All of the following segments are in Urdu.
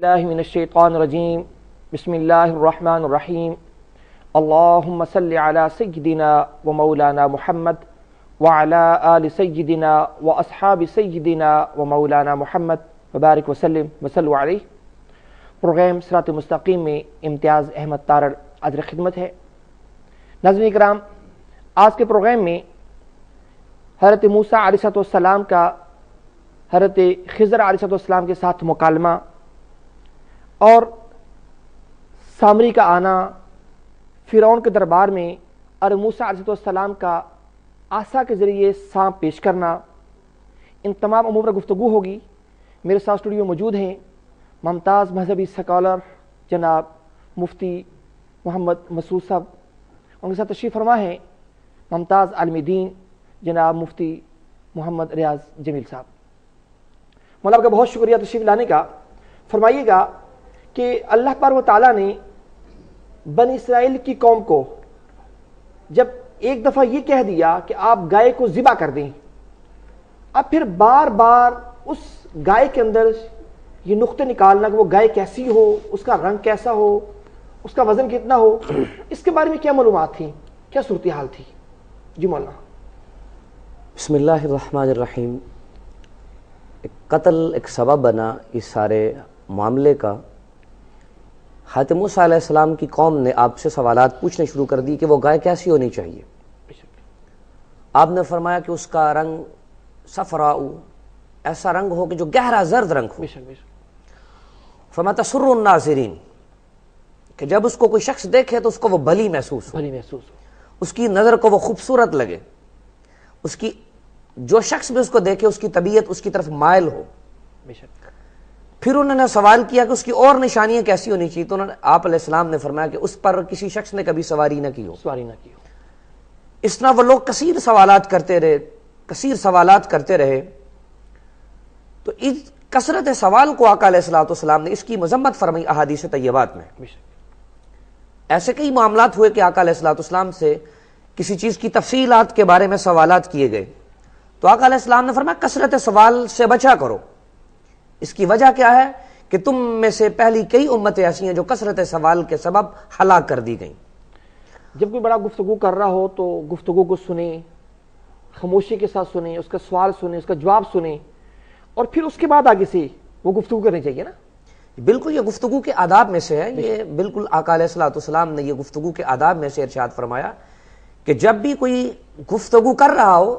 اللہ من الشیطان الرجیم بسم اللہ الرحمن الرحیم اللہم صلی علی سیدنا و مولانا محمد وعلی آل سیدنا و اصحاب سیدنا و مولانا محمد وبارک وسلم وصلو علیہ۔ پروگرام صراط مستقیم میں امتیاز احمد تارر حاضر خدمت ہے۔ ناظرین کرام، آج کے پروگرام میں حضرت موسی علیہ السلام کا حضرت خضر علیہ السلام کے ساتھ مکالمہ اور سامری کا آنا، فرعون کے دربار میں اور موسی علیہ السلام کا عصا کے ذریعے سانپ پیش کرنا، ان تمام امور پر گفتگو ہوگی۔ میرے ساتھ اسٹوڈیو موجود ہیں ممتاز مذہبی سکالر جناب مفتی محمد مسعود صاحب، ان کے ساتھ تشریف فرما ہے ممتاز عالم دین جناب مفتی محمد ریاض جمیل صاحب۔ مولا آپ کا بہت شکریہ تشریف لانے کا۔ فرمائیے گا کہ اللہ پاک و تعالیٰ نے بنی اسرائیل کی قوم کو جب ایک دفعہ یہ کہہ دیا کہ آپ گائے کو ذبح کر دیں، اب پھر بار بار اس گائے کے اندر یہ نقطے نکالنا کہ وہ گائے کیسی ہو، اس کا رنگ کیسا ہو، اس کا وزن کتنا ہو، اس کے بارے میں کیا معلومات تھیں، کیا صورتحال تھی؟ جی مولانا۔ بسم اللہ الرحمن الرحیم۔ قتل ایک سبب بنا اس سارے معاملے کا۔ حضرت موسیٰ علیہ السلام کی قوم نے آپ سے سوالات پوچھنے شروع کر دی کہ وہ گائے کیسی ہونی چاہیے۔ آپ نے فرمایا کہ اس کا رنگ صفراء، ایسا رنگ ہو کہ جو گہرا زرد رنگ ہو۔ فرمایا تسر الناظرین، کہ جب اس کو کوئی شخص دیکھے تو اس کو وہ بھلی محسوس ہو، اس کی نظر کو وہ خوبصورت لگے، اس کی جو شخص بھی اس کو دیکھے اس کی طبیعت اس کی طرف مائل ہو۔ پھر انہوں نے سوال کیا کہ اس کی اور نشانیاں کیسی ہونی چاہیے، تو انہوں نے آپ علیہ السلام نے فرمایا کہ اس پر کسی شخص نے کبھی سواری نہ کی ہو۔ اس طرح وہ لوگ کثیر سوالات کرتے رہے تو اس کثرت سوال کو آقا علیہ السلام نے اس کی مذمت فرمائی احادیث طیبات میں۔ ایسے کئی معاملات ہوئے کہ آقا علیہ السلام سے کسی چیز کی تفصیلات کے بارے میں سوالات کیے گئے تو آقا علیہ السلام نے فرمایا کثرت سوال سے بچا کرو۔ اس کی وجہ کیا ہے کہ تم میں سے پہلی کئی امتیں ایسی ہیں جو کثرت سوال کے سبب ہلاک کر دی گئیں۔ جب کوئی بڑا گفتگو کر رہا ہو تو گفتگو کو سنیں، خاموشی کے ساتھ سنیں، اس کا سوال سنیں، اس کا جواب سنیں، اور پھر اس کے بعد آگے سے وہ گفتگو کرنی چاہیے نا۔ بالکل، یہ گفتگو کے آداب میں سے ہے۔ یہ بالکل آقا علیہ السلام نے یہ گفتگو کے آداب میں سے ارشاد فرمایا کہ جب بھی کوئی گفتگو کر رہا ہو،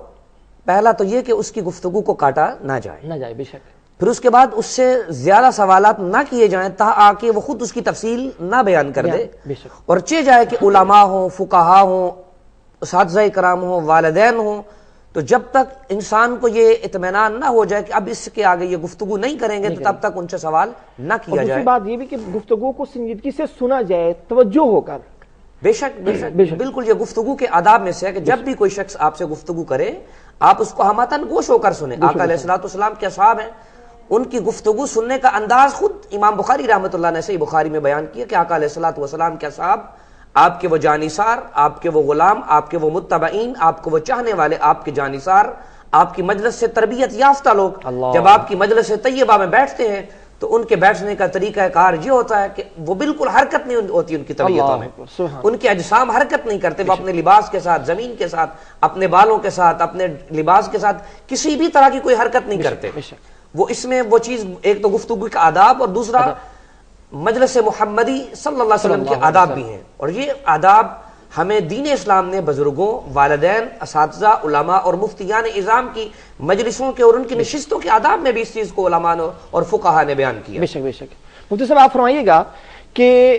پہلا تو یہ کہ اس کی گفتگو کو کاٹا نہ جائے، بے شک۔ پھر اس کے بعد اس سے زیادہ سوالات نہ کیے جائیں تاکہ وہ خود اس کی تفصیل نہ بیان کر دے، اور چہ جائے کہ علماء ہوں، فقہا ہوں، اساتذہ کرام ہوں، والدین ہوں، تو جب تک انسان کو یہ اطمینان نہ ہو جائے کہ اب اس کے آگے یہ گفتگو نہیں کریں گے تو تب تک ان سے سوال نہ کیا جائے۔ دوسری بات یہ بھی کہ گفتگو کو سنجیدگی سے سنا جائے، توجہ ہو کر۔ بے شک بالکل، یہ گفتگو کے آداب میں سے ہے کہ جب بھی کوئی شخص آپ سے گفتگو کرے آپ اس کو ہمتن گوش ہو کر سنیں۔ آقا علیہ السلام کے اصحاب ہیں، ان کی گفتگو سننے کا انداز خود امام بخاری رحمۃ اللہ نے صحیح بخاری میں بیان کیا کہ آقا علیہ السلام کے اصحاب، آپ کے وہ جانثار، آپ کے وہ غلام، آپ کے وہ متبعین، آپ کو وہ چاہنے والے، آپ کے جانثار، آپ کی مجلس سے تربیت یافتہ لوگ جب آپ کی مجلس طیبہ میں بیٹھتے ہیں تو ان کے بیٹھنے کا طریقہ کار یہ ہوتا ہے کہ وہ بالکل حرکت نہیں ہوتی ان کی طبیعتوں میں، ان کے اجسام حرکت نہیں کرتے، وہ اپنے لباس کے ساتھ، زمین کے ساتھ، اپنے بالوں کے ساتھ، اپنے لباس کے ساتھ کسی بھی طرح کی کوئی حرکت نہیں کرتے۔ وہ اس میں وہ چیز ایک تو گفتگو کا آداب اور دوسرا مجلس محمدی صلی اللہ علیہ وسلم کے آداب بھی ہیں، اور یہ آداب ہمیں دین اسلام نے بزرگوں، والدین، اساتذہ، علماء اور مفتیان اعظام کی مجلسوں کے اور ان کی نشستوں کے آداب میں بھی اس چیز کو علماء اور فقہا نے بیان کیا۔ بے شک بے شک۔ مفتی صاحب آپ فرمائیے گا کہ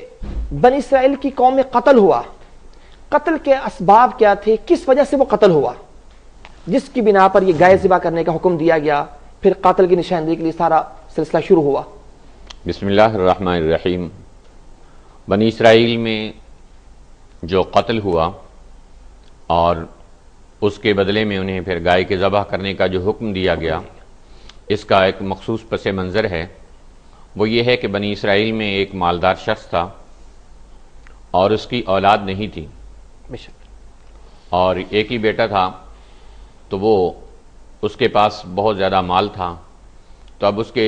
بنی اسرائیل کی قوم میں قتل ہوا، قتل کے اسباب کیا تھے، کس وجہ سے وہ قتل ہوا جس کی بنا پر یہ گائے ذبح کرنے کا حکم دیا گیا، پھر قاتل کی نشاندہی کے لیے سارا سلسلہ شروع ہوا؟ بسم اللہ الرحمن الرحیم۔ بنی اسرائیل میں جو قتل ہوا اور اس کے بدلے میں انہیں پھر گائے کے ذبح کرنے کا جو حکم دیا گیا، اس کا ایک مخصوص پس منظر ہے۔ وہ یہ ہے کہ بنی اسرائیل میں ایک مالدار شخص تھا اور اس کی اولاد نہیں تھی، اور ایک ہی بیٹا تھا، تو وہ اس کے پاس بہت زیادہ مال تھا، تو اب اس کے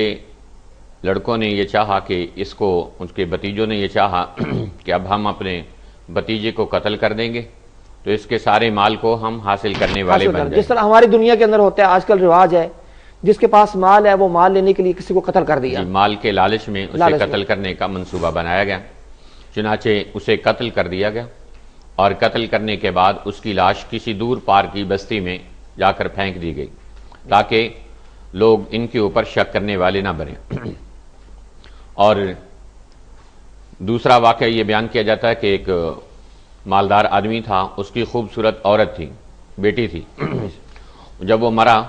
لڑکوں نے یہ چاہا کہ اس کو، اس کے بھتیجوں نے یہ چاہا کہ اب ہم اپنے بھتیجے کو قتل کر دیں گے تو اس کے سارے مال کو ہم حاصل کرنے والے بن جائیں۔ جس طرح ہماری دنیا کے اندر ہوتا ہے آج کل رواج ہے، جس کے پاس مال ہے وہ مال لینے کے لیے کسی کو قتل کر دیا، مال کے لالچ میں اسے قتل کرنے کا منصوبہ بنایا گیا، چنانچہ اسے قتل کر دیا گیا، اور قتل کرنے کے بعد اس کی لاش کسی دور پار کی بستی میں جا کر پھینک دی گئی تاکہ لوگ ان کے اوپر شک کرنے والے نہ بنیں۔ اور دوسرا واقعہ یہ بیان کیا جاتا ہے کہ ایک مالدار آدمی تھا، اس کی خوبصورت عورت تھی، بیٹی تھی، جب وہ مرا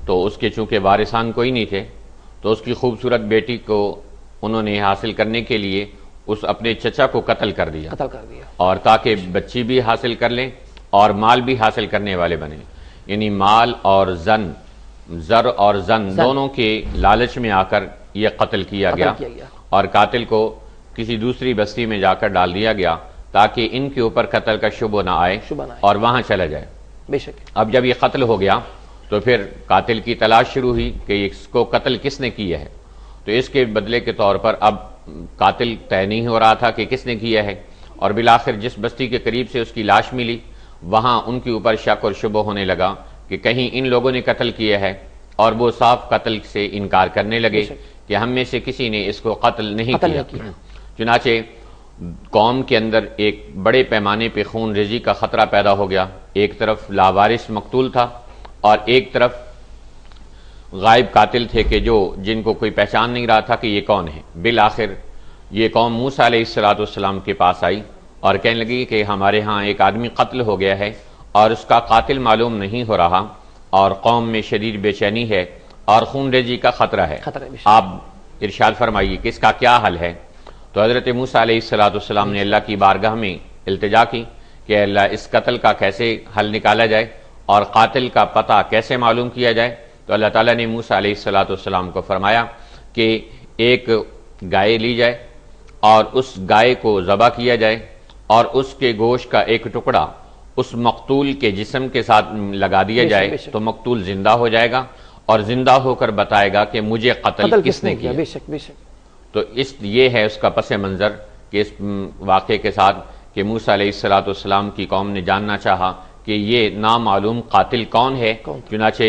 تو اس کے چونکہ وارثان کوئی نہیں تھے تو اس کی خوبصورت بیٹی کو انہوں نے حاصل کرنے کے لیے اس اپنے چچا کو قتل کر دیا، اور تاکہ بچی بھی حاصل کر لیں اور مال بھی حاصل کرنے والے بنے، یعنی مال اور زر اور زن دونوں کے لالچ میں آ کر یہ قتل کیا گیا، اور قاتل کو کسی دوسری بستی میں جا کر ڈال دیا گیا تاکہ ان کے اوپر قتل کا شبہ نہ آئے اور وہاں چلا جائے۔ بے شک اب جب یہ قتل ہو گیا تو پھر قاتل کی تلاش شروع ہوئی کہ اس کو قتل کس نے کیا ہے، تو اس کے بدلے کے طور پر اب قاتل طے نہیں ہو رہا تھا کہ کس نے کیا ہے، اور بالآخر جس بستی کے قریب سے اس کی لاش ملی وہاں ان کے اوپر شک اور شبہ ہونے لگا کہ کہیں ان لوگوں نے قتل کیا ہے، اور وہ صاف قتل سے انکار کرنے لگے کہ ہم میں سے کسی نے اس کو قتل نہیں کیا۔ چنانچہ قوم کے اندر ایک بڑے پیمانے پہ خون ریزی کا خطرہ پیدا ہو گیا، ایک طرف لاوارث مقتول تھا اور ایک طرف غائب قاتل تھے کہ جن کو کوئی پہچان نہیں رہا تھا کہ یہ کون ہے۔ بالآخر یہ قوم موسیٰ علیہ السلام کے پاس آئی اور کہنے لگی کہ ہمارے ہاں ایک آدمی قتل ہو گیا ہے اور اس کا قاتل معلوم نہیں ہو رہا، اور قوم میں شدید بے چینی ہے اور خون ریزی کا خطرہ ہے، آپ ارشاد فرمائیے کہ اس کا کیا حل ہے؟ تو حضرت موسیٰ علیہ السلام نے اللہ کی بارگاہ میں التجا کی کہ اللہ اس قتل کا کیسے حل نکالا جائے اور قاتل کا پتہ کیسے معلوم کیا جائے۔ تو اللہ تعالیٰ نے موسیٰ علیہ السلام کو فرمایا کہ ایک گائے لی جائے اور اس گائے کو ذبح کیا جائے اور اس کے گوشت کا ایک ٹکڑا اس مقتول کے جسم کے ساتھ لگا دیا جائے تو مقتول زندہ ہو جائے گا اور زندہ ہو کر بتائے گا کہ مجھے قتل کس نے کیا۔ تو یہ ہے اس کا پس منظر کہ اس واقعے کے ساتھ کہ موسیٰ علیہ السلام کی قوم نے جاننا چاہا کہ یہ نامعلوم قاتل کون ہے، چنانچہ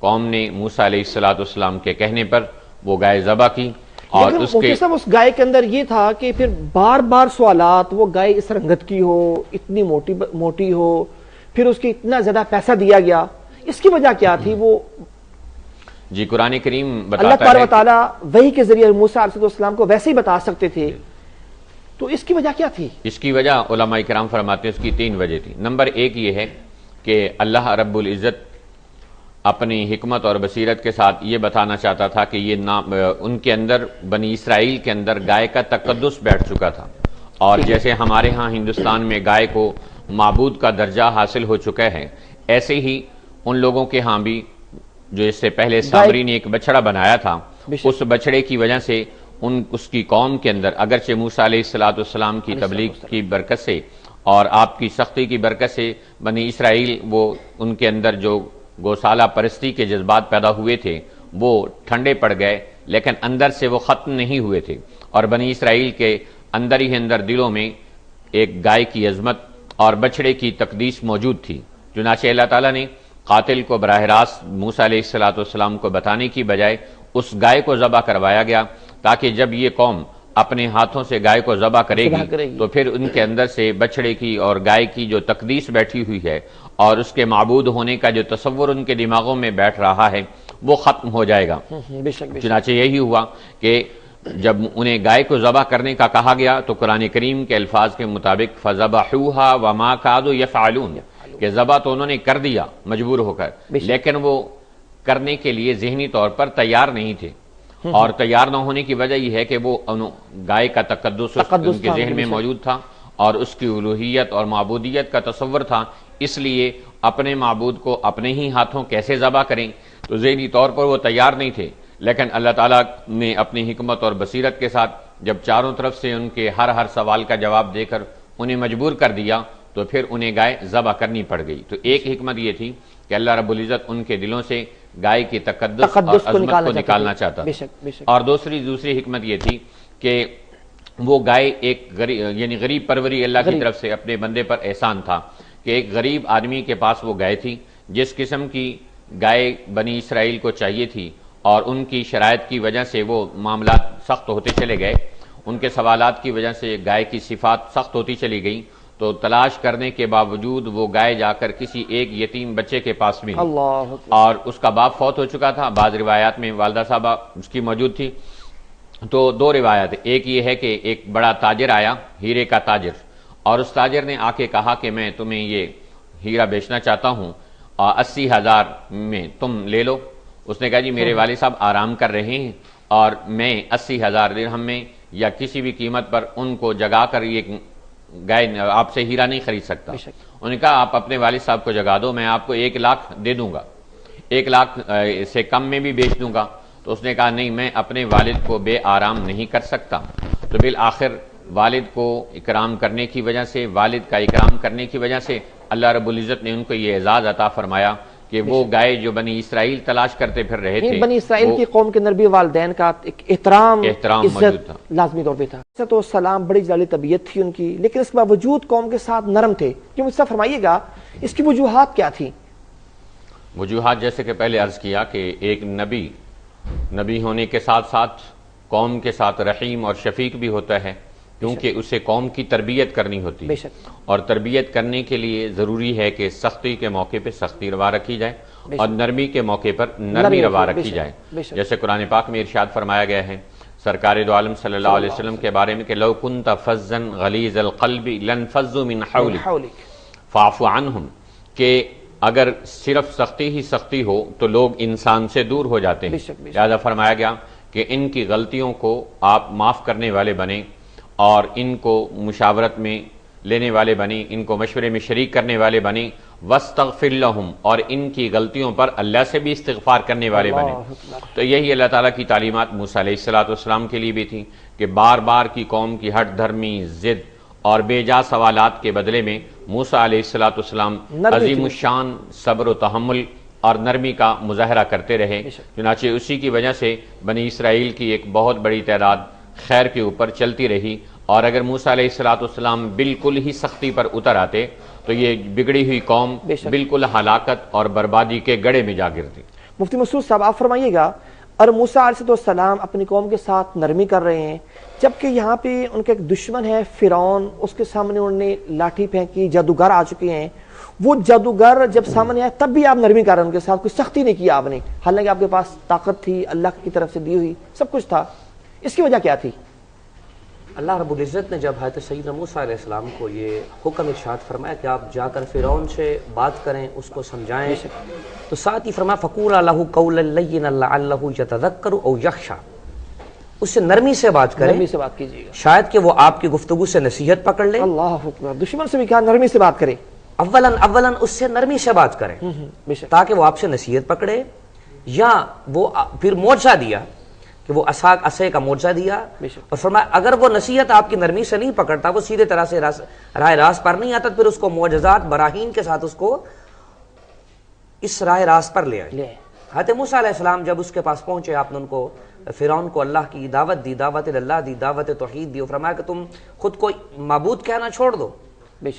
قوم نے موسیٰ علیہ السلام کے کہنے پر وہ گائے ذبح کی، اور اس گائے کے اندر یہ تھا کہ پھر بار بار سوالات، وہ گائے اس رنگت کی ہو، اتنی موٹی ہو، پھر اس کے اتنا زیادہ پیسہ دیا گیا، اس کی وجہ کیا تھی؟ وہ جی قرآن کریم اللہ بتاتا ہے تعالیٰ وحی کے ذریعے موسیٰ علیہ السلام کو ویسے ہی بتا سکتے تھے، تو اس کی وجہ کیا تھی؟ اس کی وجہ علماء کرام فرماتے ہیں اس کی 3 وجہ تھی۔ نمبر 1 یہ ہے کہ اللہ رب العزت اپنی حکمت اور بصیرت کے ساتھ یہ بتانا چاہتا تھا کہ یہ ان کے اندر بنی اسرائیل کے اندر گائے کا تقدس بیٹھ چکا تھا، اور جیسے ہمارے ہاں ہندوستان میں گائے کو معبود کا درجہ حاصل ہو چکا ہے، ایسے ہی ان لوگوں کے ہاں بھی جو اس سے پہلے سامری نے ایک بچڑا بنایا تھا، اس بچڑے کی وجہ سے اس کی قوم کے اندر اگرچہ موسیٰ علیہ السلام کی تبلیغ کی برکت سے اور آپ کی سختی کی برکت سے بنی اسرائیل وہ ان کے اندر جو گوسالہ پرستی کے جذبات پیدا ہوئے تھے وہ ٹھنڈے پڑ گئے، لیکن اندر سے وہ ختم نہیں ہوئے تھے، اور بنی اسرائیل کے اندر ہی اندر دلوں میں ایک گائے کی عظمت اور بچڑے کی تقدیس موجود تھی۔ چنانچہ اللہ تعالیٰ نے قاتل کو براہ راست موسیٰ علیہ السلام کو بتانے کی بجائے اس گائے کو ذبح کروایا گیا تاکہ جب یہ قوم اپنے ہاتھوں سے گائے کو ذبح کرے گی تو پھر ان کے اندر سے بچڑے کی اور گائے کی جو تقدیس بیٹھی ہوئی ہے اور اس کے معبود ہونے کا جو تصور ان کے دماغوں میں بیٹھ رہا ہے وہ ختم ہو جائے گا۔ چنانچہ یہی ہوا کہ جب انہیں گائے کو ذبح کرنے کا کہا گیا تو قرآن کریم کے الفاظ کے مطابق فَذَبَحُوهَا وَمَا كَادُوا يَفْعَلُونَ کہ ذبح تو انہوں نے کر دیا مجبور ہو کر، لیکن وہ کرنے کے لیے ذہنی طور پر تیار نہیں تھے، اور تیار نہ ہونے کی وجہ یہ ہے کہ وہ گائے کا تقدس ان کے ذہن میں موجود تھا اور اس کی الوہیت اور معبودیت کا تصور تھا، اس لیے اپنے معبود کو اپنے ہی ہاتھوں کیسے ذبح کریں، تو ذہنی طور پر وہ تیار نہیں تھے۔ لیکن اللہ تعالیٰ نے اپنی حکمت اور بصیرت کے ساتھ جب چاروں طرف سے ان کے ہر سوال کا جواب دے کر انہیں مجبور کر دیا تو پھر انہیں گائے ذبح کرنی پڑ گئی۔ تو ایک حکمت یہ تھی کہ اللہ رب العزت ان کے دلوں سے گائے کی تقدس اور عظمت کو نکالنا چاہتا تھا۔ اور دوسری حکمت یہ تھی کہ وہ گائے ایک یعنی غریب پروری اللہ کی طرف سے اپنے بندے پر احسان تھا کہ ایک غریب آدمی کے پاس وہ گائے تھی، جس قسم کی گائے بنی اسرائیل کو چاہیے تھی، اور ان کی شرائط کی وجہ سے وہ معاملات سخت ہوتے چلے گئے، ان کے سوالات کی وجہ سے گائے کی صفات سخت ہوتی چلی گئی، تو تلاش کرنے کے باوجود وہ گائے جا کر کسی ایک یتیم بچے کے پاس ملی، اور اس کا باپ فوت ہو چکا تھا۔ بعض روایات میں والدہ صاحبہ اس کی موجود تھی۔ تو دو روایت، ایک یہ ہے کہ ایک بڑا تاجر آیا، ہیرے کا تاجر، اور اس تاجر نے آ کے کہا کہ میں تمہیں یہ ہیرا بیچنا چاہتا ہوں، 80,000 میں تم لے لو۔ اس نے کہا جی میرے والد صاحب آرام کر رہے ہیں اور میں 80,000 درہم میں یا کسی بھی قیمت پر ان کو جگا کر یہ گائے آپ سے ہیرا نہیں خرید سکتا۔ انہوں نے کہا آپ اپنے والد صاحب کو جگا دو، میں آپ کو 1 لاکھ دے دوں گا، 1 لاکھ سے کم میں بھی بیچ دوں گا۔ تو اس نے کہا نہیں، میں اپنے والد کو بے آرام نہیں کر سکتا۔ تو بالآخر والد کو اکرام کرنے کی وجہ سے، والد کا اکرام کرنے کی وجہ سے اللہ رب العزت نے ان کو یہ اعزاز عطا فرمایا کہ وہ گائے جو بنی اسرائیل تلاش کرتے پھر رہے تھے، بنی اسرائیل کی قوم کے نبی والدین کا ایک احترام موجود تھا، لازمی طور پہ تھا۔ تو السلام بڑی جلالی طبیعت تھی ان کی، لیکن اس کے باوجود قوم کے ساتھ نرم تھے۔ کیوں مجھ سے فرمائیے گا اس کی وجوہات کیا تھی؟ وجوہات جیسے کہ پہلے عرض کیا کہ ایک نبی ہونے کے ساتھ ساتھ قوم کے ساتھ رحیم اور شفیق بھی ہوتا ہے، کیونکہ اسے قوم کی تربیت کرنی ہوتی ہے، اور تربیت کرنے کے لیے ضروری ہے کہ سختی کے موقع پہ سختی روا رکھی جائے اور نرمی کے موقع پر نرمی روا رکھی جائے۔ جیسے قرآن پاک میں ارشاد فرمایا گیا ہے سرکار دو عالم صلی اللہ علیہ وسلم کے بارے میں کہ لو کنت فظا غلیظ القلب لانفضوا من حولک فاعف عنہم، کہ اگر صرف سختی ہی سختی ہو تو لوگ انسان سے دور ہو جاتے ہیں، لہذا فرمایا گیا کہ ان کی غلطیوں کو آپ معاف کرنے والے بنیں اور ان کو مشاورت میں لینے والے بنیں، ان کو مشورے میں شریک کرنے والے بنیں، واستغفر لہم، اور ان کی غلطیوں پر اللہ سے بھی استغفار کرنے والے بنیں۔ تو یہی اللہ تعالیٰ کی تعلیمات موسیٰ علیہ السلام کے لیے بھی تھی کہ بار بار کی قوم کی ہٹ دھرمی، ضد اور بے جا سوالات کے بدلے میں موسیٰ علیہ السلام عظیم الشان صبر و تحمل اور نرمی کا مظاہرہ کرتے رہے، چنانچہ اسی کی وجہ سے بنی اسرائیل کی ایک بہت بڑی تعداد خیر کے اوپر چلتی رہی، اور اگر موسیٰ علیہ السلام بالکل ہی سختی پر اتر آتے تو یہ بگڑی ہوئی قوم بالکل ہلاکت اور بربادی کے گڑھے میں جا گرتی۔ مفتی مسعود صاحب آپ فرمائیے گا، اور موسیٰ علیہ السلام اپنی قوم کے ساتھ نرمی کر رہے ہیں، جبکہ یہاں پہ ان کا ایک دشمن ہے فرعون، اس کے سامنے انہوں نے لاٹھی پھینکی، جادوگر آ چکے ہیں، وہ جادوگر جب سامنے آئے تب بھی آپ نرمی کر رہے ہیں ان کے ساتھ، کوئی سختی نہیں کی آپ نے، حالانکہ آپ کے پاس طاقت تھی اللہ کی طرف سے دی ہوئی، سب کچھ تھا، اس کی وجہ کیا تھی؟ اللہ رب العزت نے جب حضرت سیدنا موسیٰ علیہ السلام کو یہ حکم ارشاد فرمایا کہ آپ جا کر فرعون سے بات کریں، اس کو سمجھائیں، تو ساتھ ہی فرمایا فَقُولَا لَهُ قَوْلًا لَيِّنًا لَعَلَّهُ يَتَذَكَّرُ أَوْ يَخْشَىٰ، اس سے نرمی سے بات کریں، نرمی سے بات کیجیے گا، شاید کہ وہ آپ کی گفتگو سے نصیحت پکڑ لے۔ اللہ اکبر، دشمن سے بھی کہا نرمی سے بات کریں، اولاً اس سے نرمی سے بات کریں تاکہ وہ آپ سے نصیحت پکڑے، یا وہ پھر معجزہ دیا کہ وہ عصا کا معجزہ دیا، اور فرمایا اگر وہ نصیحت آپ کی نرمی سے نہیں پکڑتا، وہ سیدھے طرح سے راہ راست پر نہیں آتا، پھر اس کو معجزات براہین کے ساتھ اس کو اس راہ راست پر لے آئے۔ حضرت موسیٰ علیہ السلام جب اس کے پاس پہنچے، آپ نے ان کو فرعون کو اللہ کی دعوت دی، دعوت اللہ دی، دعوت توحید دی، اور فرمایا کہ تم خود کو معبود کہنا چھوڑ دو،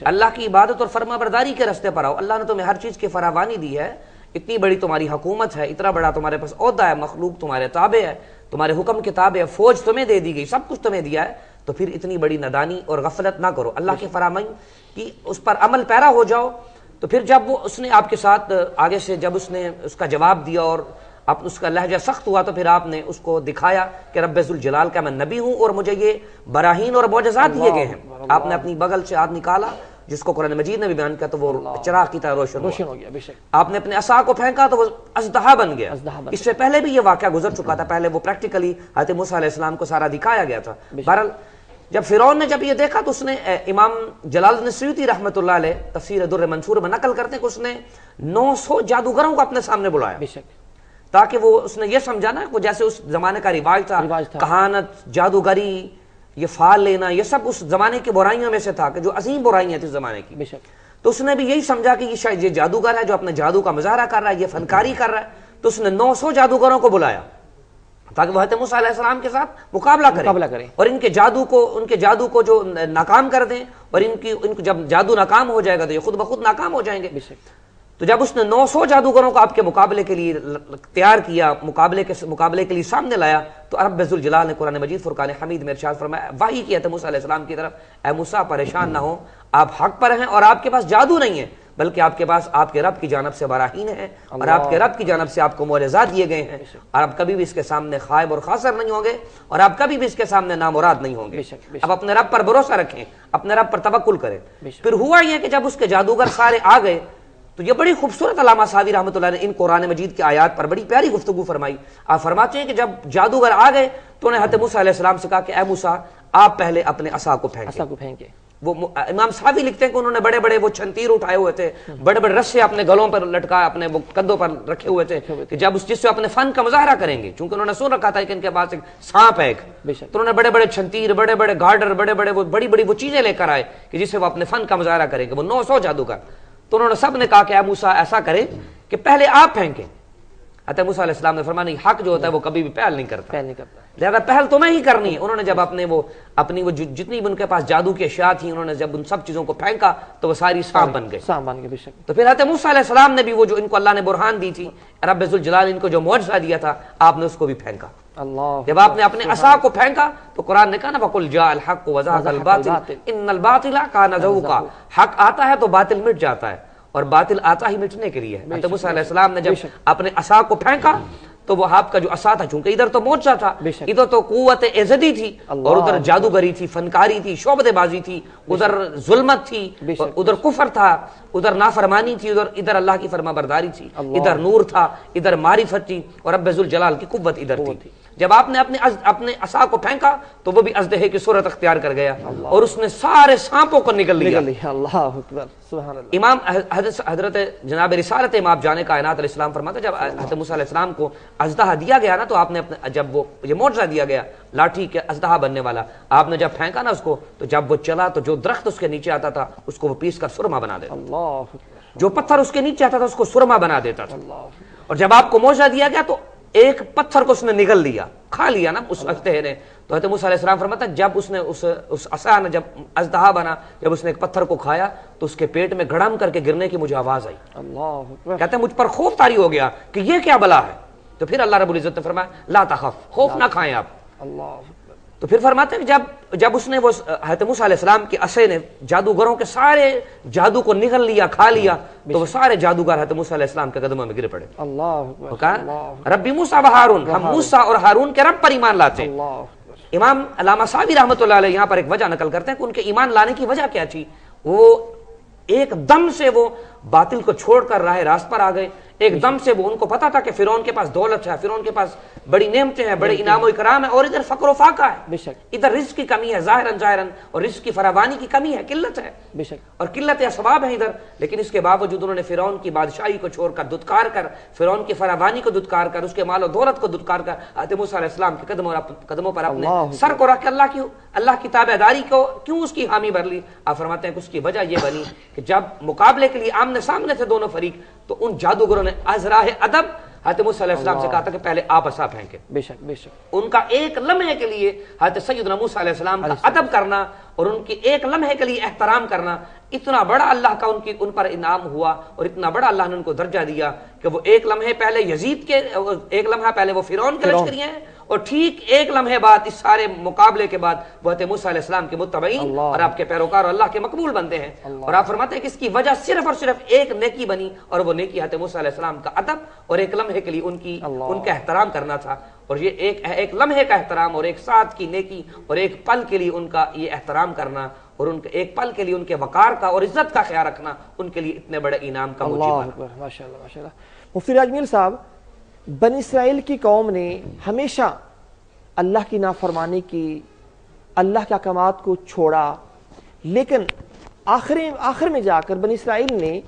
اللہ کی عبادت اور فرما برداری کے راستے پر آؤ، اللہ نے تمہیں ہر چیز کی فراوانی دی ہے، اتنی بڑی تمہاری حکومت ہے، اتنا بڑا تمہارے پاس عہدہ ہے، مخلوق تمہارے تابع ہے، تمہارے حکم کے تابع ہے، فوج تمہیں دے دی گئی، سب کچھ تمہیں دیا ہے، تو پھر اتنی بڑی نادانی اور غفلت نہ کرو، اللہ کی فرامانی کی اس پر عمل پیرا ہو جاؤ۔ تو پھر جب وہ اس نے آپ کے ساتھ آگے سے جب اس نے اس کا جواب دیا اور اس کا لہجہ سخت ہوا، تو پھر آپ نے اس کو دکھایا کہ رب ذوالجلال کا میں نبی ہوں اور مجھے یہ براہین اور معجزات دیے گئے ہیں۔ آپ نے اپنی بغل سے ہاتھ نکالا، جس کو قرآن مجید نے بھی بیان کیا، تو وہ چراغ کی طرح روشن ہو گیا۔ آپ نے اپنے عصا کو پھینکا تو وہ اژدہا بن گیا۔ اس سے پہلے بھی یہ واقعہ گزر چکا تھا، پہلے وہ پریکٹیکلی حضرت موسیٰ علیہ السلام کو سارا دکھایا گیا تھا۔ بہرحال جب فرعون نے جب یہ دیکھا تو اس نے، امام جلال الدین سیوطی رحمۃ اللہ علیہ تفسیر در منصور میں نقل کرتے ہیں کہ اس نے 900 جادوگروں کو اپنے سامنے بلایا، تاکہ وہ اس نے یہ سمجھانا کہ جیسے اس زمانے کا رواج تھا، کہانت، جادوگری، یہ فال لینا، یہ سب اس زمانے کی برائیوں میں سے تھا کہ جو عظیم برائیاں تھی اس زمانے کی۔ تو اس نے بھی یہی سمجھا کہ یہ شاید یہ جادوگر ہے جو اپنے جادو کا مظاہرہ کر رہا ہے، یہ فنکاری کر رہا ہے، تو اس نے 900 جادوگروں کو بلایا تاکہ وہ حضرت موسیٰ علیہ السلام کے ساتھ مقابلہ کریں اور ان کے جادو کو جو ناکام کر دیں، اور ان کو جب جادو ناکام ہو جائے گا تو یہ خود بخود ناکام ہو جائیں گے۔ تو جب اس نے 900 جادوگروں کو آپ کے مقابلے کے لیے تیار کیا، مقابلے کے لیے سامنے لایا، تو رب ذوالجلال نے قرآن مجید فرقان حمید میں ارشاد فرمایا، وحی کیا تھا موسیٰ علیہ السلام کی طرف، اے موسیٰ پریشان نہ ہو، آپ حق پر ہیں اور آپ کے پاس جادو نہیں ہے، بلکہ آپ کے پاس آپ کے رب کی جانب سے براہین ہیں، اور آپ کے رب کی جانب سے آپ کو معجزات دیے گئے ہیں، اور آپ کبھی بھی اس کے سامنے خائب اور خاسر نہیں ہوں گے، اور آپ کبھی بھی اس کے سامنے نامراد نہیں ہوں گے۔ اب اپنے رب پر بھروسہ رکھیں، اپنے رب پر توکل کریں۔ پھر ہوا یہ کہ جب اس کے جادوگر سارے آ گئے تو یہ بڑی خوبصورت علامہ ساوی رحمۃ اللہ نے ان قرآن مجید کی آیات پر بڑی پیاری گفتگو فرمائی۔ آپ فرماتے ہیں کہ جب جادوگر آ گئے تو انہیں حضرت موسیٰ علیہ السلام سے کہا کہ اے موسیٰ آپ پہلے اپنے عصا کو پھینکیں۔ وہ امام صاحبی لکھتے ہیں کہ انہوں نے بڑے بڑے وہ چھنتیر اٹھائے ہوئے تھے، بڑے بڑے رسے اپنے گلوں پر لٹکائے، اپنے وہ کندھوں پر رکھے ہوئے تھے کہ جب جس سے اپنے فن کا مظاہرہ کریں گے، چونکہ انہوں نے سن رکھا تھا کہ ان کے پاس ایک سانپ ہے تو انہوں نے بڑے بڑے چھنتیر، بڑے بڑے گارڈر، بڑی بڑی وہ چیزیں لے کر آئے کہ جس سے وہ اپنے فن کا مظاہرہ کریں گے، وہ 900 جادوگر۔ تو انہوں نے سب نے کہا کہ اے موسیٰ ایسا کریں کہ پہلے آپ پھینکیں۔ حضرت موسیٰ علیہ السلام نے فرمایا نہیں، حق جو ہوتا ہے وہ کبھی بھی پہل نہیں کرتا، لہذا پہل تمہیں ہی کرنی ہے۔ انہوں نے جب اپنی وہ جتنی بھی ان کے پاس جادو کی اشیاء تھیں، انہوں نے جب ان سب چیزوں کو پھینکا تو وہ ساری سانپ بن گئے۔ تو پھر حضرت موسیٰ علیہ السلام نے بھی وہ جو ان کو اللہ نے برہان دی تھی، رب ذوالجلال ان کو جو معجزہ دیا تھا، آپ نے اس کو بھی پھینکا۔ جب آپ نے اپنے عصا کو پھینکا تو قرآن نے کہا نا وَقُلْ جَاءَ الْحَقُّ وَزَهَقَ الْبَاطِلُ إِنَّ الْبَاطِلَ كَانَ زَهُوقًا۔ حق آتا ہے تو باطل مٹ جاتا ہے، اور باطل آتا ہی مٹنے کے لیے ہے۔ حضرت موسیٰ علیہ السلام نے جب اپنے عصا کو پھینکا تو وہ آپ کا جو عصا تھا، چونکہ ادھر تو معجزہ تھا، ادھر تو قوت عزدی تھی، اور ادھر جادوگری تھی، فنکاری تھی، شعبدے بازی تھی، ادھر ظلمت تھی، ادھر کفر تھا، ادھر نافرمانی تھی، ادھر اللہ کی فرما برداری تھی، ادھر نور تھا، ادھر معرفت تھی، اور رب ذوالجلال کی قوت ادھر تھی۔ جب آپ نے اپنے عصا کو پھینکا تو وہ بھی اژدہے کی صورت اختیار کر گیا اور اس نے سارے سانپوں کو نگل لیا۔ اللہ اکبر، سبحان اللہ۔ امام حضرت جناب رسالت امام جان کائنات علیہ السلام فرماتا جب حضرت موسیٰ علیہ السلام کو اژدہا دیا گیا نا، تو آپ نے جب وہ یہ معجزہ دیا گیا لاٹھی کے اژدہا بننے والا، آپ نے جب پھینکا نا اس کو، تو جب وہ چلا تو جو درخت اس کے نیچے آتا تھا اس کو وہ پیس کر سرما بنا دیتا، جو پتھر اس کے نیچے آتا تھا اس کو سرما بنا دیتا تھا۔ اور جب آپ کو معجزہ دیا گیا تو ایک پتھر کو اس نے نگل لیا، کھا لیا نا اس اژدہے نے۔ تو حضرت موسیٰ علیہ السلام فرماتا جب اس نے اس عصا نے جب اژدہا بنا، جب اس نے ایک پتھر کو کھایا تو اس کے پیٹ میں گھڑم کر کے گرنے کی مجھے آواز آئی۔ کہتے ہیں مجھ پر خوف طاری ہو گیا کہ یہ کیا بلا ہے۔ تو پھر اللہ رب العزت نے فرمایا لا تخف، خوف نہ کھائیں آپ۔ تو پھر فرماتے ہیں جب اس نے وہ حضرت موسیٰ علیہ السلام کے عصے نے جادوگروں کے سارے جادو کو نگل لیا، کھا لیا، تو وہ سارے جادوگر حضرت موسیٰ علیہ السلام کے قدموں میں گر پڑے۔ اللہ کہا ربی موسیٰ و ہارون، ہم موسیٰ اور ہارون کے رب پر ایمان لاتے ہیں۔ امام علامہ صاحبی رحمۃ اللہ علیہ یہاں پر ایک وجہ نقل کرتے ہیں کہ ان کے ایمان لانے کی وجہ کیا تھی۔ وہ ایک دم سے وہ باطل کو چھوڑ کر راہ راست پر آ گئے۔ ایک دم سے وہ ان کو پتا تھا کہ فرعون کے پاس دولت ہے، فرعون کے پاس بڑی نعمتیں ہیں، بڑے انعام و اکرام ہے، اور ادھر فقر و فاقہ ہے، ادھر رزق کی کمی ہے ظاہراً، اور رزق کی فراوانی کی کمی ہے، قلت ہے اور قلت اسباب ہے ادھر۔ لیکن اس کے باوجود انہوں نے فرعون کی بادشاہی کو چھوڑ کر، دھتکار کر، فرعون کی فراوانی کو دھتکار کر، اس کے مال و دولت کو دھتکار کر حضرت موسیٰ علیہ السلام کے قدموں پر اپنے سر کو رکھ کے اللہ کی تابعداری کو کیوں اس کی حامی بھر لی۔ آپ فرماتے ہیں کہ اس کی وجہ یہ بنی کہ جب مقابلے کے لیے آمنے سامنے تھے دونوں فریق، تو ان جادوگروں نے از راہ ادب حضرت موسیٰ علیہ السلام سے کہا تھا کہ پہلے آپ عصا پھینکیں۔ بے شک ان کا ایک لمحے کے لیے حضرت سیدنا موسیٰ علیہ السلام کا ادب کرنا اور ان کی ایک لمحے کے لیے احترام کرنا، اتنا بڑا اللہ کا ان پر انعام ہوا، اور اتنا بڑا اللہ نے ان کو درجہ دیا کہ وہ ایک لمحے پہلے یزید کے، ایک لمحہ پہلے وہ فرعون کے لشکریے ہیں، اور ٹھیک ایک لمحے بعد اس سارے مقابلے کے بعد وہ حضرت موسیٰ علیہ السلام کے متبعین اور آپ کے پیروکار اور اللہ کے مقبول بندے ہیں۔ اور آپ فرماتے ہیں کہ اس کی وجہ صرف اور صرف ایک نیکی بنی، اور وہ نیکی حضرت موسیٰ علیہ السلام کا ادب اور ایک لمحے کے لیے ان کا احترام کرنا تھا۔ اور یہ ایک لمحے کا احترام اور ایک ساتھ کی نیکی اور ایک پل کے لیے ان کا یہ احترام کرنا اور ان کے ایک پل کے لیے ان کے وقار کا اور عزت کا خیال رکھنا ان کے لیے اتنے بڑے انعام کا موجب ہے۔ ماشاءاللہ ماشاءاللہ۔ مفتی راجمیل صاحب، بنی اسرائیل کی قوم نے ہمیشہ اللہ کی نافرمانی کی، اللہ کے احکامات کو چھوڑا، لیکن آخر میں جا کر بنی اسرائیل نے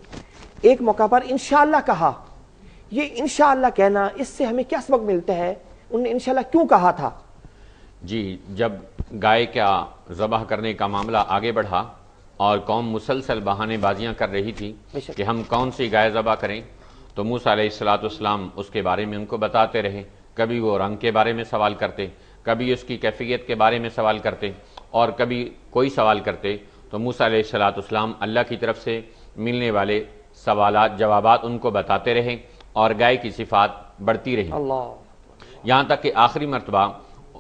ایک موقع پر انشاءاللہ کہا۔ یہ انشاءاللہ کہنا، اس سے ہمیں کیا سبق ملتا ہے؟ انہوں نے انشاءاللہ کیوں کہا تھا؟ جی، جب گائے کا ذبح کرنے کا معاملہ آگے بڑھا اور قوم مسلسل بہانے بازیاں کر رہی تھی کہ ہم کون سی گائے ذبح کریں، تو موسیٰ علیہ السلام اس کے بارے میں ان کو بتاتے رہے. کبھی وہ رنگ کے بارے میں سوال کرتے، کبھی اس کی کیفیت کے بارے میں سوال کرتے، اور کبھی کوئی سوال کرتے تو موسیٰ علیہ السلام اللہ کی طرف سے ملنے والے سوالات جوابات ان کو بتاتے رہے، اور گائے کی صفات بڑھتی رہی. یہاں تک کہ آخری مرتبہ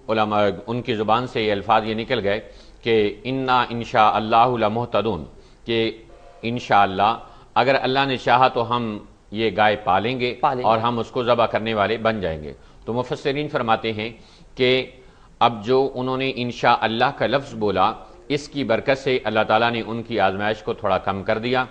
علماء ان کی زبان سے یہ الفاظ یہ نکل گئے کہ انا انشاء اللہ لمہتدون، کہ انشاءاللہ اگر اللہ نے چاہا تو ہم یہ گائے پالیں گے اور ہم اس کو ذبح کرنے والے بن جائیں گے. تو مفسرین فرماتے ہیں کہ اب جو انہوں نے انشاء اللہ کا لفظ بولا، اس کی برکت سے اللہ تعالیٰ نے ان کی آزمائش کو تھوڑا کم کر دیا،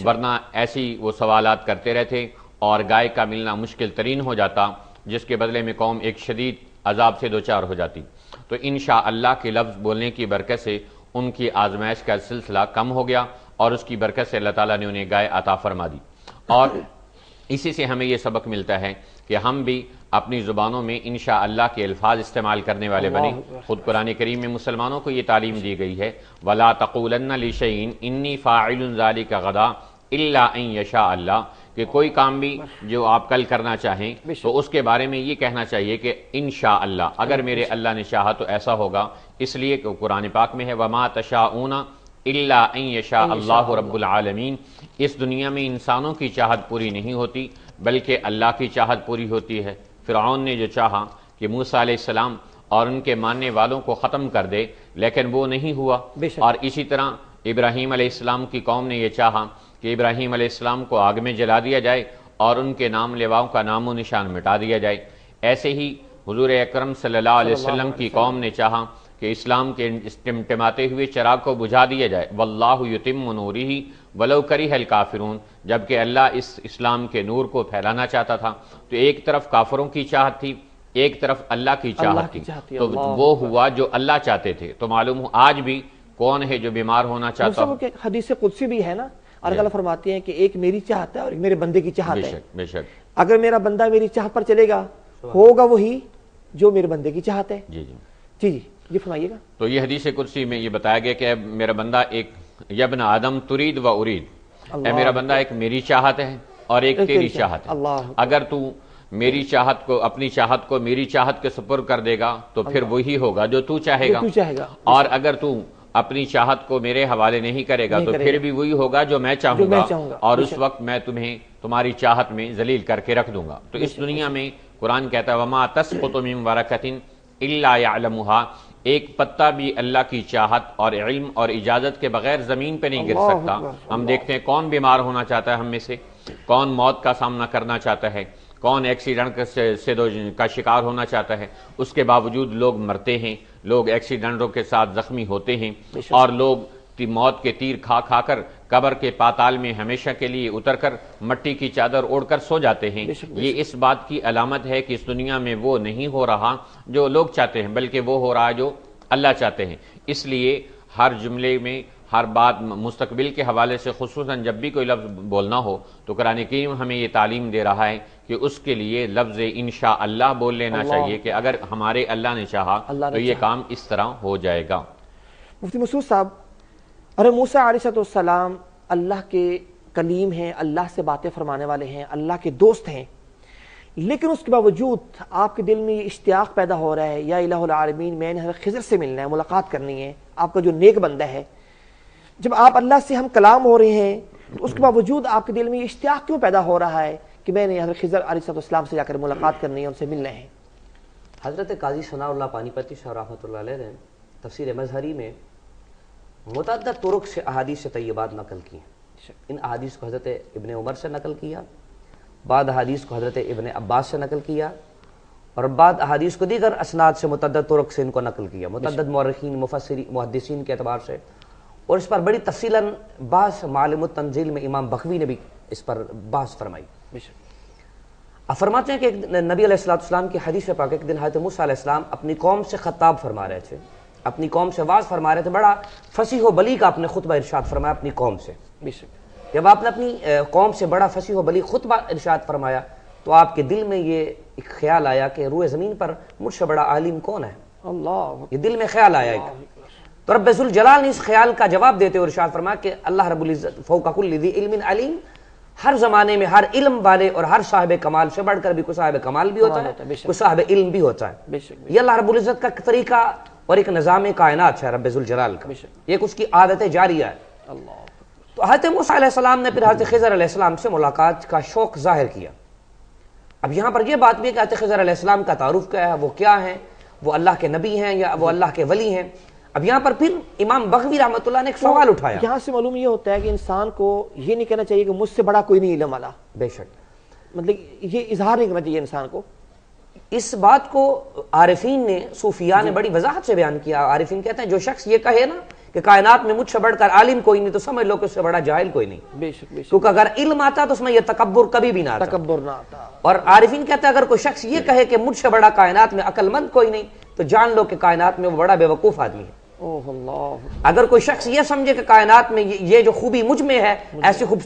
ورنہ ایسی وہ سوالات کرتے رہتے اور گائے کا ملنا مشکل ترین ہو جاتا، جس کے بدلے میں قوم ایک شدید عذاب سے دوچار ہو جاتی. تو انشاء اللہ کے لفظ بولنے کی برکت سے ان کی آزمائش کا سلسلہ کم ہو گیا، اور اس کی برکت سے اللہ تعالیٰ نے انہیں گائے عطا فرما دی. اور اسی سے ہمیں یہ سبق ملتا ہے کہ ہم بھی اپنی زبانوں میں انشاء اللہ کے الفاظ استعمال کرنے والے بنے. خود قرآن کریم میں مسلمانوں کو یہ تعلیم دی گئی ہے وَلَا تَقُولَنَّ لِشَيْءٍ إِنِّي فَاعِلٌ ذَلِكَ غَدًا إِلَّا أَن يَشَاءَ اللَّهُ، کہ کوئی کام بھی جو آپ کل کرنا چاہیں تو اس کے بارے میں یہ کہنا چاہیے کہ انشاء اللہ، اگر میرے اللہ نے چاہا تو ایسا ہوگا. اس لیے کہ قرآن پاک میں ہے وَمَا تَشَاءُونَ إِلَّا أَن يَشَاءَ اللَّهُ رَبُّ الْعَالَمِينَ. اس دنیا میں انسانوں کی چاہت پوری نہیں ہوتی بلکہ اللہ کی چاہت پوری ہوتی ہے. فرعون نے جو چاہا کہ موسیٰ علیہ السلام اور ان کے ماننے والوں کو ختم کر دے، لیکن وہ نہیں ہوا. اور اسی طرح ابراہیم علیہ السلام کی قوم نے یہ چاہا کہ ابراہیم علیہ السلام کو آگ میں جلا دیا جائے اور ان کے نام لیواؤں کا نام و نشان مٹا دیا جائے. ایسے ہی حضور اکرم صلی اللہ علیہ وسلم کی قوم نے چاہا کہ اسلام کے ٹمٹماتے ہوئے چراغ کو بجھا دیا جائے. واللہ یتم نورہ ولو کرہ الکافرون، جبکہ اللہ اس اسلام کے نور کو پھیلانا چاہتا تھا. تو ایک طرف کافروں کی چاہت تھی، ایک طرف اللہ کی چاہت تھی، تو وہ ہوا جو اللہ چاہتے تھے. تو معلوم ہو آج بھی کون ہے جو بیمار ہونا چاہتا ہو. حدیث قدسی بھی ہے نا، اللہ تعالیٰ فرماتے ہیں کہ ایک میری چاہت ہے اور ایک میرے بندے کی چاہت ہے. بے شک اگر میرا بندہ میری چاہت پر چلے گا ہوگا وہی جو میرے بندے کی چاہت ہے. جی یہ فرمائیے گا. تو یہ حدیث قدسی میں یہ بتایا گیا کہ میرا بندہ ایک یبن آدم ترید و ارید، اے میرا بندہ ایک میری چاہت ہے اور ایک تیری چاہت ہے. اگر تو میری چاہت کو، اپنی چاہت کو میری چاہت کے سپرد کر دے گا تو پھر وہی ہوگا جو تو چاہے گا، اور اگر تو اپنی چاہت کو میرے حوالے نہیں کرے گا تو پھر بھی وہی ہوگا جو میں چاہوں گا، اور اس وقت میں تمہیں تمہاری چاہت میں ذلیل کر کے رکھ دوں گا. تو اس دنیا میں قرآن کہتا ہے وَمَا تَسْقُطُ مِن وَرَقَةٍ إِلَّا يَعْلَمُهَا، ایک پتا بھی اللہ کی چاہت اور علم اور اجازت کے بغیر زمین پہ نہیں گر سکتا. ہم دیکھتے ہیں کون بیمار ہونا چاہتا ہے ہم میں سے، کون موت کا سامنا کرنا چاہتا ہے، کون ایکسیڈنٹ کا شکار ہونا چاہتا ہے. اس کے باوجود لوگ مرتے ہیں، لوگ ایکسیڈنٹوں کے ساتھ زخمی ہوتے ہیں، اور لوگ موت کے تیر کھا کھا کر قبر کے پاتال میں ہمیشہ کے لیے اتر کر مٹی کی چادر اوڑھ کر سو جاتے ہیں. یہ اس بات کی علامت ہے کہ اس دنیا میں وہ نہیں ہو رہا جو لوگ چاہتے ہیں بلکہ وہ ہو رہا جو اللہ چاہتے ہیں. اس لیے ہر جملے میں، ہر بات مستقبل کے حوالے سے خصوصاً جب بھی کوئی لفظ بولنا ہو تو قرآن کریم ہمیں یہ تعلیم دے رہا ہے کہ اس کے لیے لفظ انشاء اللہ بول لینا چاہیے کہ اگر ہمارے اللہ نے چاہا تو یہ کام اس طرح ہو جائے گا. مفتی مسعود صاحب، اور موسیٰ علیہ السلام اللہ کے کلیم ہیں، اللہ سے باتیں فرمانے والے ہیں، اللہ کے دوست ہیں، لیکن اس کے باوجود آپ کے دل میں یہ اشتیاق پیدا ہو رہا ہے یا الہ العالمین میں نے حضرت خضر سے ملنا ہے، ملاقات کرنی ہے، آپ کا جو نیک بندہ ہے. جب آپ اللہ سے ہم کلام ہو رہے ہیں تو اس کے باوجود آپ کے دل میں یہ اشتیاق کیوں پیدا ہو رہا ہے کہ میں نے حضرت خضر علیہ السلام سے جا کر ملاقات کرنی ہے، ان سے ملنا ہے؟ حضرت قاضی ثناء اللہ پانی پتی صاحب رحمۃ اللہ علیہ نے تفسیر مظہری میں متعدد طرق سے احادیث طیبات نقل کی ہیں. ان احادیث کو حضرت ابن عمر سے نقل کیا، بعد احادیث کو حضرت ابن عباس سے نقل کیا، اور بعد احادیث کو دیگر اسناد سے متعدد طرق سے ان کو نقل کیا، متعدد مورخین محدثین کے اعتبار سے. اور اس پر بڑی تفصیلاً بحث معالم التنزیل میں امام بغوی نے بھی اس پر بحث فرمائی. اب فرماتے ہیں کہ نبی علیہ السلام کی حدیث پاک ایک دن حضرت موسیٰ علیہ السلام اپنی قوم سے خطاب فرما رہے تھے، اپنی قوم سے واعظ فرما رہے تھے. بڑا فصیح و بلیغ آپ نے خطبہ ارشاد فرمایا اپنی قوم سے. جب آپ نے اپنی قوم سے بڑا فصیح و بلیغ خطبہ ارشاد فرمایا تو آپ کے دل میں یہ ایک خیال آیا کہ روئے زمین پر مجھ سے بڑا عالم کون ہے. اللہ، یہ دل میں خیال آیا ایک. تو رب ذوالجلال نے اس خیال کا جواب دیتے ہوئے ارشاد فرمایا کہ اللہ رب العزت فوق کل ذی علم علیم، ہر زمانے میں ہر علم والے اور ہر صاحب کمال سے بڑھ کر بھی کوئی صاحب کمال بھی ہوتا ہے، کوئی صاحب علم بھی ہوتا ہے۔ یہ اللہ رب العزت کا طریقہ اور ایک نظام کائنات ہے رب ذوالجلال کا، ایک اس کی عادت جاریہ ہے۔ تو حضرت موسیٰ علیہ السلام نے پھر حضرت خضر علیہ السلام سے ملاقات کا شوق ظاہر کیا۔ اب یہاں پر یہ بات بھی ہے کہ حضرت خضر علیہ السلام کا تعارف کیا ہے، وہ کیا ہیں، وہ اللہ کے نبی ہیں یا وہ اللہ کے ولی ہیں؟ اب یہاں پر پھر امام بغوی رحمۃ اللہ نے ایک سوال اٹھایا۔ یہاں سے معلوم یہ ہوتا ہے کہ انسان کو یہ نہیں کہنا چاہیے کہ مجھ سے بڑا کوئی نہیں علم والا، بے شک مطلب یہ اظہار نہیں کرنا چاہیے انسان کو۔ اس بات کو عارفین نے، صوفیاء نے بڑی وضاحت سے بیان کیا۔ عارفین کہتے ہیں جو شخص یہ کہے نا کہ کائنات میں مجھ سے بڑھ کر عالم کوئی نہیں، تو سمجھ لو کہ اس سے بڑا جاہل کوئی نہیں، بے شک بے شک، کیونکہ اگر علم آتا تو اس میں یہ تکبر کبھی بھی نہ آتا، تکبر نہ آتا۔ اور عارفین کہتے ہیں اگر کوئی شخص یہ کہے کہ مجھ سے بڑا کائنات میں عقل مند کوئی نہیں، تو جان لو کہ کائنات میں وہ بڑا بے وقوف آدمی ہے۔ اوہ اللہ، اگر کوئی شخص یہ سمجھے کہ کائنات میں یہ جو خوبی مجھ میں ہے،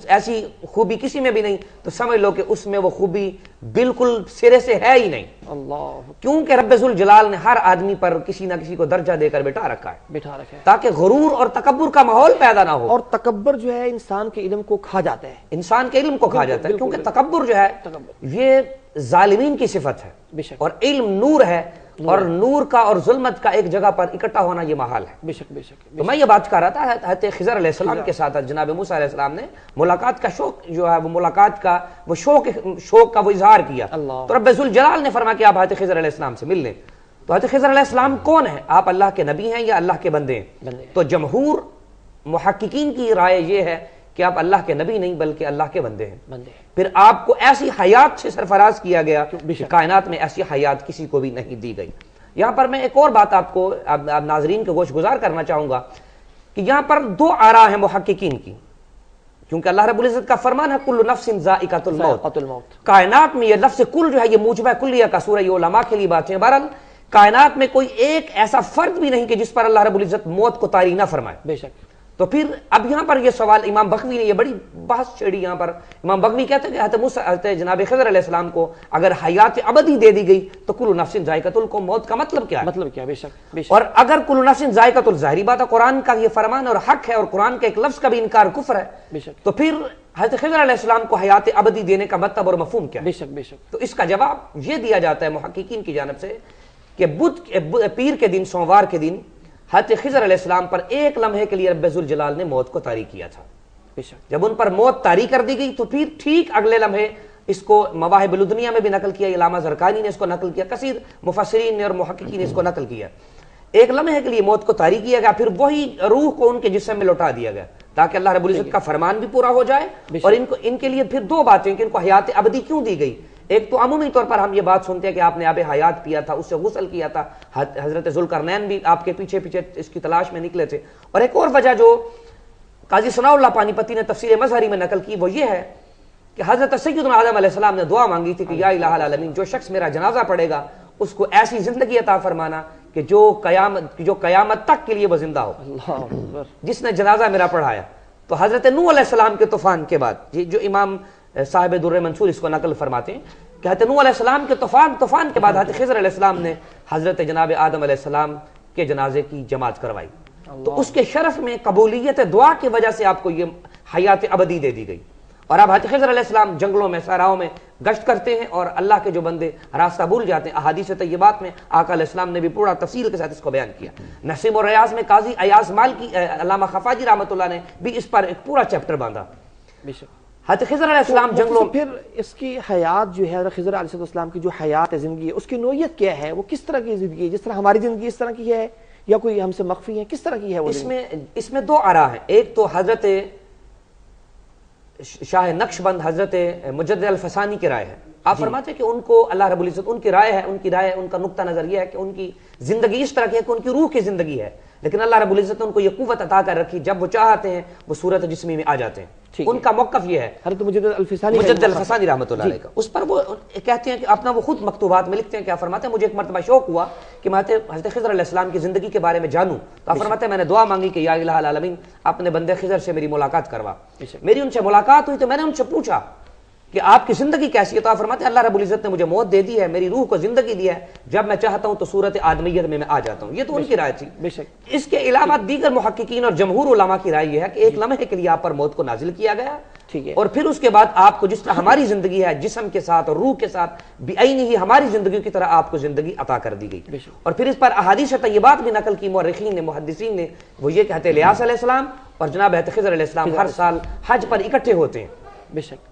ایسی خوبی کسی میں بھی نہیں، تو سمجھ لو کہ اس میں وہ خوبی بالکل سرے سے ہے ہی نہیں۔ اللہ، کیونکہ رب ذوالجلال نے ہر آدمی پر کسی نہ کسی کو درجہ دے کر بٹھا رکھا ہے، بٹھا رکھا ہے تاکہ غرور اور تکبر کا ماحول پیدا نہ ہو۔ اور تکبر جو ہے انسان کے علم کو کھا جاتا ہے، انسان کے علم کو کھا جاتا ہے، کیونکہ تکبر جو ہے یہ ظالمین کی صفت ہے، بے شک، اور علم نور ہے، اور نور کا اور ظلمت کا ایک جگہ پر اکٹھا ہونا یہ محال ہے۔ بے شک بے شک۔ تو میں یہ بات کر رہا تھا حضرت خضر علیہ السلام کے ساتھ جناب موسیٰ علیہ السلام نے ملاقات کا شوق جو ہے، وہ ملاقات کا وہ شوق کا وہ اظہار کیا۔ تو رب ذوالجلال نے فرمایا کہ آپ حضرت خضر علیہ السلام سے مل لیں۔ تو حضرت خضر علیہ السلام کون ہیں؟ آپ اللہ کے نبی ہیں یا اللہ کے بندے ہیں؟ تو جمہور محققین کی رائے یہ ہے کہ آپ اللہ کے نبی نہیں بلکہ اللہ کے بندے ہیں۔ پھر آپ کو ایسی حیات سے سرفراز کیا گیا کہ کائنات میں ایسی حیات کسی کو بھی نہیں دی گئی۔ یہاں پر میں ایک اور بات آپ کو ناظرین کے گوش گزار کرنا چاہوں گا کہ یہاں پر دو آراء ہیں محققین کی، کیونکہ اللہ رب العزت کا فرمان ہے کل نفس ذائقۃ الموت۔ کائنات میں یہ لفظ کل جو ہے یہ موجبہ کلیہ کا سورہ، یہ علماء کے لیے باتیں۔ بہرحال کائنات میں کوئی ایک ایسا فرد بھی نہیں کہ جس پر اللہ رب العزت موت کو طاری نہ فرمائے، بے شک۔ تو پھر اب یہاں پر یہ سوال امام بغوی نے یہ بڑی بحث چھیڑی۔ یہاں پر امام بغوی کہتے ہیں کہ حضرت جناب خضر علیہ السلام کو اگر حیات ابدی دے دی گئی تو کل نفس ذائقۃ الموت کا مطلب کیا ہے؟ مطلب کیا؟ بے شک بے شک۔ اور اگر کل نفس ذائقۃ ظاہری بات ہے، قرآن کا یہ فرمان اور حق ہے، اور قرآن کے ایک لفظ کا بھی انکار کفر ہے، بے شک۔ تو پھر حضرت خضر علیہ السلام کو حیات ابدی دینے کا مطلب اور مفہوم کیا ہے؟ بے شک بے شک۔ تو اس کا جواب یہ دیا جاتا ہے محققین کی جانب سے کہ پیر کے دن، سوموار کے دن حضرت خضر علیہ السلام پر ایک لمحے کے لیے رب ذوالجلال نے موت کو طاری کیا تھا۔ جب ان پر موت طاری کر دی گئی تو پھر ٹھیک اگلے لمحے اس کو مواہب الدنیا میں بھی نقل کیا، علامہ زرقانی نے اس کو نقل کیا، کثیر مفسرین نے اور محققین نے اس کو نقل کیا۔ ایک لمحے کے لیے موت کو طاری کیا گیا، پھر وہی روح کو ان کے جسم میں لوٹا دیا گیا تاکہ اللہ رب العزت کا فرمان بھی پورا ہو جائے۔ اور ان کے لیے پھر دو باتیں کہ ان کو حیات ابدی کیوں دی گئی۔ ایک تو عمومی طور پر ہم یہ بات سنتے ہیں کہ آپ نے آب حیات پیا تھا، اس سے غسل کیا تھا، حضرت ذوالقرنین بھی آپ کے پیچھے پیچھے اس کی تلاش میں نکلے تھے۔ اور ایک اور وجہ جو قاضی ثناء اللہ پانی پتی نے تفسیر مظہری میں نقل کی وہ یہ ہے کہ حضرت سیدنا آدم علیہ السلام نے دعا مانگی تھی کہ یا الہ العالمین، جو شخص میرا جنازہ پڑھے گا اس کو ایسی زندگی عطا فرمانا کہ جو قیامت تک کے لیے وہ زندہ ہو، جس نے جنازہ میرا پڑھایا۔ تو حضرت نوح علیہ السلام کے طوفان کے بعد، جو امام صاحب در منصور اس کو نقل فرماتے ہیں کہ حضرت نوح علیہ السلام کے طوفان کے بعد حضرت خضر علیہ السلام نے حضرت جناب آدم علیہ السلام کے جنازے کی جماعت کروائی۔ تو اس کے شرف میں قبولیت دعا کی وجہ سے آپ کو یہ حیات ابدی دے دی گئی۔ اور اب حضرت خضر علیہ السلام جنگلوں میں، صحراؤں میں گشت کرتے ہیں اور اللہ کے جو بندے راستہ بھول جاتے ہیں، احادیث طیبات میں آقا علیہ السلام نے بھی پورا تفصیل کے ساتھ اس کو بیان کیا۔ نسیم و ریاض میں قاضی ایاز مالکی علامہ خفاجی رحمۃ اللہ نے بھی اس پر ایک پورا چیپٹر باندھا۔ حضرت خضر علیہ السلام جنگلوں، پھر اس کی حیات جو ہے حضرت خضر علیہ السلام کی جو حیات ہے، زندگی ہے، اس کی نوعیت کیا ہے؟ وہ کس طرح کی زندگی ہے؟ جس طرح ہماری زندگی اس طرح کی ہے یا کوئی ہم سے مخفی ہے؟ کس طرح کی ہے وہ؟ اس میں دو آراء ہیں۔ ایک تو حضرت شاہ نقش بند حضرت مجدد الفسانی کی رائے ہے۔ آپ فرماتے ہیں کہ ان کو اللہ رب العزت، ان کی رائے ان کا نقطہ نظر یہ ہے کہ ان کی زندگی اس طرح کی ہے کہ ان کی روح کی زندگی ہے، لیکن اللہ رب العزت نے ان کو یہ قوت عطا کر رکھی، جب وہ چاہتے ہیں وہ صورت جسمی میں آ جاتے ہیں۔ ان کا موقف یہ ہے حضرت مجدد الفسانی رحمۃ اللہ علیہ کا، اس پر وہ کہتے ہیں کہ اپنا وہ خود مکتوبات میں لکھتے ہیں، کیا فرماتے ہیں مجھے ایک مرتبہ شوق ہوا کہ میں حضرت خضر علیہ السلام کی زندگی کے بارے میں جانوں، تو آپ فرماتے ہیں میں نے دعا مانگی کہ یا الہ العالمین اپنے بندے خضر سے میری ملاقات کروا۔ میری ان سے ملاقات ہوئی تو میں نے ان سے پوچھا کہ آپ کی زندگی کیسی ہے؟ تو آپ فرماتے ہیں اللہ رب العزت نے مجھے موت دے دی ہے، میری روح کو زندگی دی ہے، جب میں چاہتا ہوں تو صورت آدمیت میں آ جاتا ہوں. یہ تو ان کی رائے تھی. اس کے علاوہ دیگر محققین اور جمہور علماء کی رائے یہ ہے کہ ایک لمحے کے لیے آپ پر موت کو نازل کیا گیا، اور پھر اس کے بعد آپ کو جس طرح ہماری زندگی ہے جسم کے ساتھ اور روح کے ساتھ بعینی ہی ہماری زندگیوں کی طرح آپ کو زندگی عطا کر دی گئی. اور پھر اس پر احادیث طیبات بھی نقل کی مورخین نے، محدثین نے. وہ یہ کہتے ہیں الیاس علیہ السلام اور جناب خضر علیہ السلام ہر سال حج پر اکٹھے ہوتے ہیں،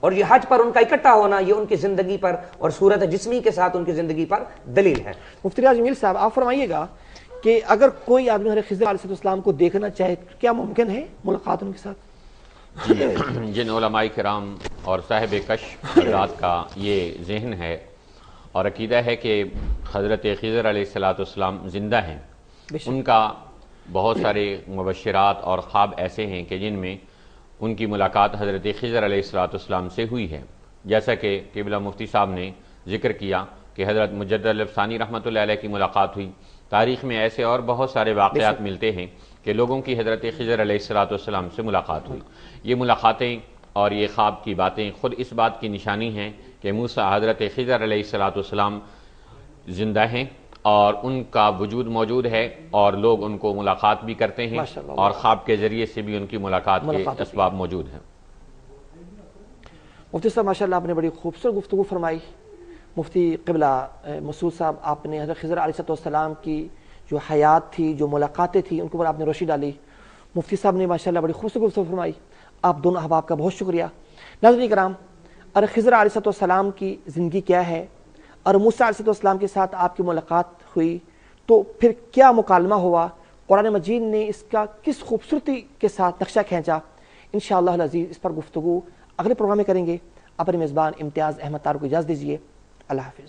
اور یہ حج پر ان کا اکٹھا ہونا یہ ان کی زندگی پر اور صورت جسمی کے ساتھ ان کی زندگی پر دلیل ہے. مفتی ریاض جمیل صاحب، آپ فرمائیے گا کہ اگر کوئی آدمی حضرت خضر علیہ السلام کو دیکھنا چاہے کیا ممکن ہے ملاقات ان کے ساتھ؟ جن علماء کرام اور صاحب کشف حضرات کا یہ ذہن ہے اور عقیدہ ہے کہ حضرت خضر علیہ السلام زندہ ہیں، ان کا بہت سارے مبشرات اور خواب ایسے ہیں کہ جن میں ان کی ملاقات حضرت خضر علیہ السلام سے ہوئی ہے. جیسا کہ قبلہ مفتی صاحب نے ذکر کیا کہ حضرت مجدد الفسانی رحمۃ اللہ علیہ کی ملاقات ہوئی. تاریخ میں ایسے اور بہت سارے واقعات ملتے ہیں کہ لوگوں کی حضرت خضر علیہ السلام سے ملاقات ہوئی. یہ ملاقاتیں اور یہ خواب کی باتیں خود اس بات کی نشانی ہیں کہ موسی حضرت خضر علیہ السلام زندہ ہیں اور ان کا وجود موجود ہے، اور لوگ ان کو ملاقات بھی کرتے ہیں اور خواب کے ذریعے سے بھی ان کی ملاقات کے اسباب موجود ہیں. مفتی صاحب ماشاءاللہ آپ نے بڑی خوبصورت گفتگو فرمائی. مفتی قبلہ مسعود صاحب، آپ نے حضرت خضر علیہ السلام کی جو حیات تھی، جو ملاقاتیں تھیں، ان کے اوپر آپ نے روشنی ڈالی. مفتی صاحب نے ماشاءاللہ بڑی خوبصورت گفتگو فرمائی. آپ دونوں احباب کا بہت شکریہ. ناظرین کرام، حضرت خضر علیہ السلام کی زندگی کیا ہے اور موسی علیہ السلام کے ساتھ آپ کی ملاقات ہوئی تو پھر کیا مکالمہ ہوا، قرآن مجید نے اس کا کس خوبصورتی کے ساتھ نقشہ کھینچا، انشاءاللہ العزیز اس پر گفتگو اگلے پروگرام میں کریں گے. اپنے میزبان امتیاز احمد تارو کو اجازت دیجیے. اللہ حافظ.